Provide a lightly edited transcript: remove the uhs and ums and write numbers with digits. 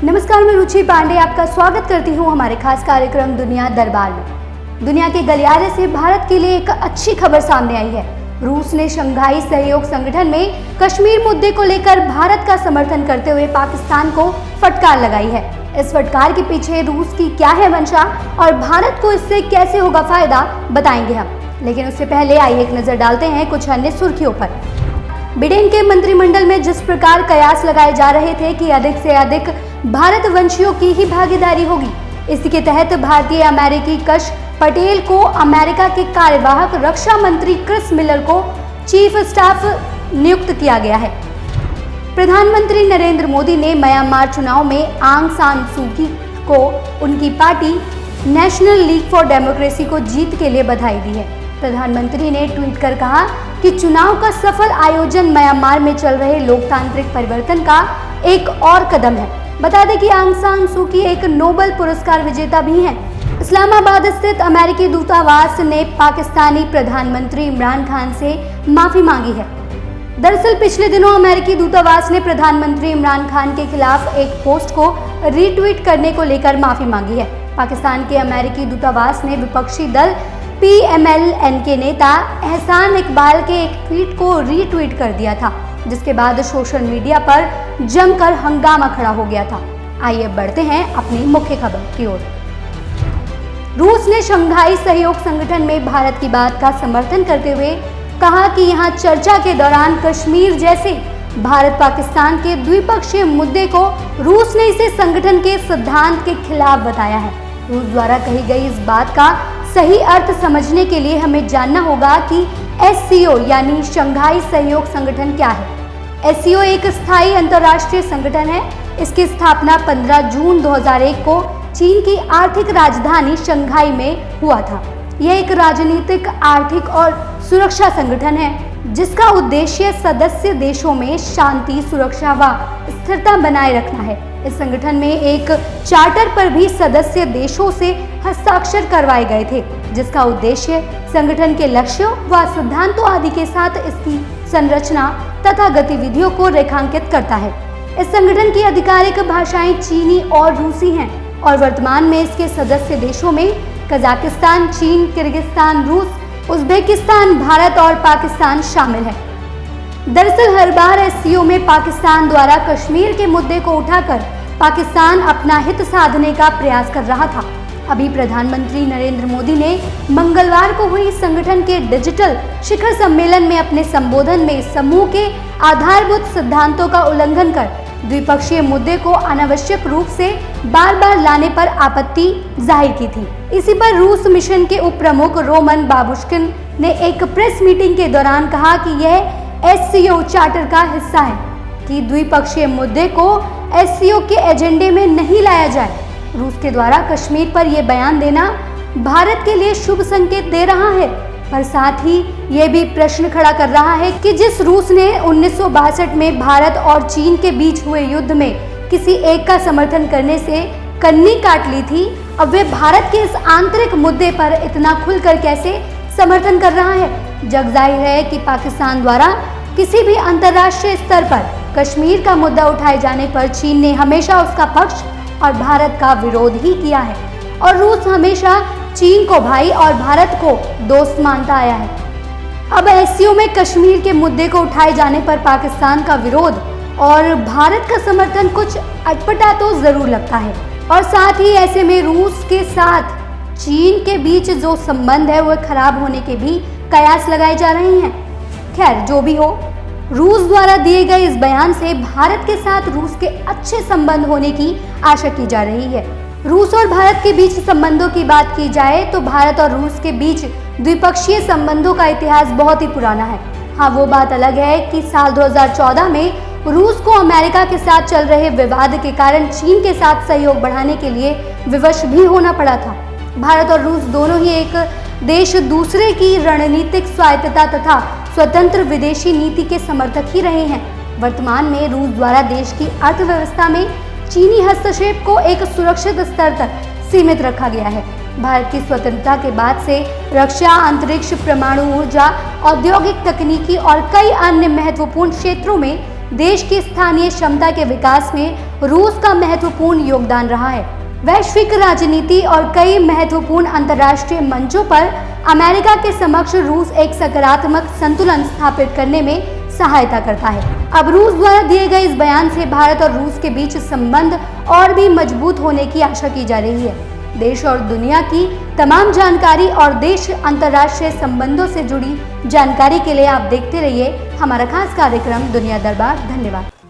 नमस्कार, मैं रुचि पांडे आपका स्वागत करती हूं हमारे खास कार्यक्रम दुनिया दरबार में। दुनिया के गलियारे से भारत के लिए एक अच्छी खबर सामने आई है। रूस ने शंघाई सहयोग संगठन में कश्मीर मुद्दे को लेकर भारत का समर्थन करते हुए पाकिस्तान को फटकार लगाई है। इस फटकार के पीछे रूस की क्या है मंशा और भारत को इससे कैसे होगा फायदा, बताएंगे हम। लेकिन उससे पहले आइए एक नजर डालते हैं कुछ अन्य सुर्खियों पर। बिडेन के मंत्रिमंडल में जिस प्रकार कयास लगाए जा रहे थे कि अधिक से अधिक भारत वंशियों की ही भागीदारी होगी, इसी के तहत भारतीय अमेरिकी कश पटेल को अमेरिका के कार्यवाहक रक्षा मंत्री क्रिस मिलर को चीफ स्टाफ नियुक्त किया गया है। प्रधानमंत्री नरेंद्र मोदी ने म्यांमार चुनाव में आंग सान सू की को उनकी party national league for democracy को जीत के लिए बधाई दी है। प्रधानमंत्री ने ट्वीट कर कहा कि चुनाव का सफल आयोजन म्यांमार में चल रहे लोकतांत्रिक परिवर्तन का एक और कदम है। बता दें कि आंग सान सू की एक नोबेल पुरस्कार विजेता भी हैं। इस्लामाबाद स्थित अमेरिकी दूतावास ने पाकिस्तानी प्रधानमंत्री इमरान खान से माफी मांगी है। दरअसल पिछले दिनों अमेरिकी दूतावास ने प्रधानमंत्री इमरान खान के खिलाफ एक पोस्ट को रीट्वीट करने को लेकर माफी मांगी है। पाकिस्तान के अमेरिकी दूतावास ने विपक्षी दल PMLN के नेता एहसान इकबाल के एक ट्वीट को रीट्वीट कर दिया था, जिसके बाद सोशल मीडिया पर जमकर हंगामा खड़ा हो गया था। आइए बढ़ते हैं अपनी मुख्य खबर की ओर। रूस ने शंघाई सहयोग संगठन में भारत की बात का समर्थन करते हुए कहा कि यहां चर्चा के दौरान कश्मीर जैसे भारत पाकिस्तान के द्विपक्षीय मुद्दे को रूस ने इसे संगठन के सिद्धांत के खिलाफ बताया है। रूस द्वारा कही गई इस बात का सही अर्थ समझने के लिए हमें जानना होगा कि SCO यानी शंघाई सहयोग संगठन क्या है। SCO एक स्थायी अंतर्राष्ट्रीय संगठन है। इसकी स्थापना 15 जून 2001 को चीन की आर्थिक राजधानी शंघाई में हुआ था। यह एक राजनीतिक, आर्थिक और सुरक्षा संगठन है जिसका उद्देश्य सदस्य देशों में शांति, सुरक्षा व स्थिरता बनाए रखना है। इस संगठन में एक चार्टर पर भी सदस्य देशों से हस्ताक्षर करवाए गए थे, जिसका उद्देश्य संगठन के लक्ष्यों व सिद्धांतों आदि के साथ इसकी संरचना तथा गतिविधियों को रेखांकित करता है। इस संगठन की आधिकारिक भाषाएं चीनी और रूसी हैं और वर्तमान में इसके सदस्य देशों में कजाकिस्तान, चीन, किर्गिस्तान, रूस, उज्बेकिस्तान, भारत और पाकिस्तान शामिल है। दरअसल हर बार SCO में पाकिस्तान द्वारा कश्मीर के मुद्दे को उठाकर पाकिस्तान अपना हित साधने का प्रयास कर रहा था। अभी प्रधानमंत्री नरेंद्र मोदी ने मंगलवार को हुई संगठन के डिजिटल शिखर सम्मेलन में अपने संबोधन में समूह के आधारभूत सिद्धांतों का उल्लंघन कर द्विपक्षीय मुद्दे को अनावश्यक रूप से बार बार लाने पर आपत्ति जाहिर की थी। इसी पर रूस मिशन के उप प्रमुख रोमन बाबुश्किन ने एक प्रेस मीटिंग के दौरान कहा कि यह SCO चार्टर का हिस्सा है कि द्विपक्षीय मुद्दे को SCO के एजेंडे में नहीं लाया जाए। रूस के द्वारा कश्मीर पर यह बयान देना भारत के लिए शुभ संकेत दे रहा है, पर साथ ही यह भी प्रश्न खड़ा कर रहा है कि जिस रूस ने 1962 में भारत और चीन के बीच हुए युद्ध में किसी एक का समर्थन करने से कन्नी काट ली थी, अब वे भारत के इस आंतरिक मुद्दे पर इतना खुलकर कैसे समर्थन कर रहा है। जग जाहिर है कि पाकिस्तान द्वारा किसी भी अंतर्राष्ट्रीय स्तर पर कश्मीर का मुद्दा उठाए जाने पर चीन ने हमेशा उसका पक्ष और भारत का विरोध ही किया है और रूस हमेशा चीन को भाई और भारत को दोस्त मानता आया है। अब SCO में कश्मीर के मुद्दे को उठाए जाने पर पाकिस्तान का विरोध और भारत का समर्थन कुछ अटपटा तो जरूर लगता है और साथ ही ऐसे में रूस के साथ चीन के बीच जो संबंध है वह खराब होने के भी कयास लगाए जा रहे हैं। खैर जो भी हो, रूस द्वारा दिए गए इस बयान से भारत के साथ रूस के अच्छे संबंध होने की आशा की जा रही है। रूस और भारत के बीच संबंधों की बात की जाए तो भारत और रूस के बीच द्विपक्षीय संबंधों का इतिहास बहुत ही पुराना है। हाँ, वो बात अलग है कि साल 2014 में रूस को अमेरिका के साथ चल रहे विवाद के कारण चीन के साथ सहयोग बढ़ाने के लिए विवश भी होना पड़ा था। भारत और रूस दोनों ही एक देश दूसरे की रणनीतिक स्वायत्तता तथा स्वतंत्र विदेशी नीति के समर्थक ही रहे हैं। वर्तमान में रूस द्वारा देश की अर्थव्यवस्था में चीनी हस्तक्षेप को एक सुरक्षित स्तर तक सीमित रखा गया है। भारत की स्वतंत्रता के बाद से रक्षा, अंतरिक्ष, परमाणु ऊर्जा, औद्योगिक तकनीकी और कई अन्य महत्वपूर्ण क्षेत्रों में देश की स्थानीय क्षमता के विकास में रूस का महत्वपूर्ण योगदान रहा है। वैश्विक राजनीति और कई महत्वपूर्ण अंतर्राष्ट्रीय मंचों पर अमेरिका के समक्ष रूस एक सकारात्मक संतुलन स्थापित करने में सहायता करता है। अब रूस द्वारा दिए गए इस बयान से भारत और रूस के बीच संबंध और भी मजबूत होने की आशा की जा रही है। देश और दुनिया की तमाम जानकारी और देश अंतर्राष्ट्रीय संबंधों से जुड़ी जानकारी के लिए आप देखते रहिए हमारा खास कार्यक्रम दुनिया दरबार। धन्यवाद।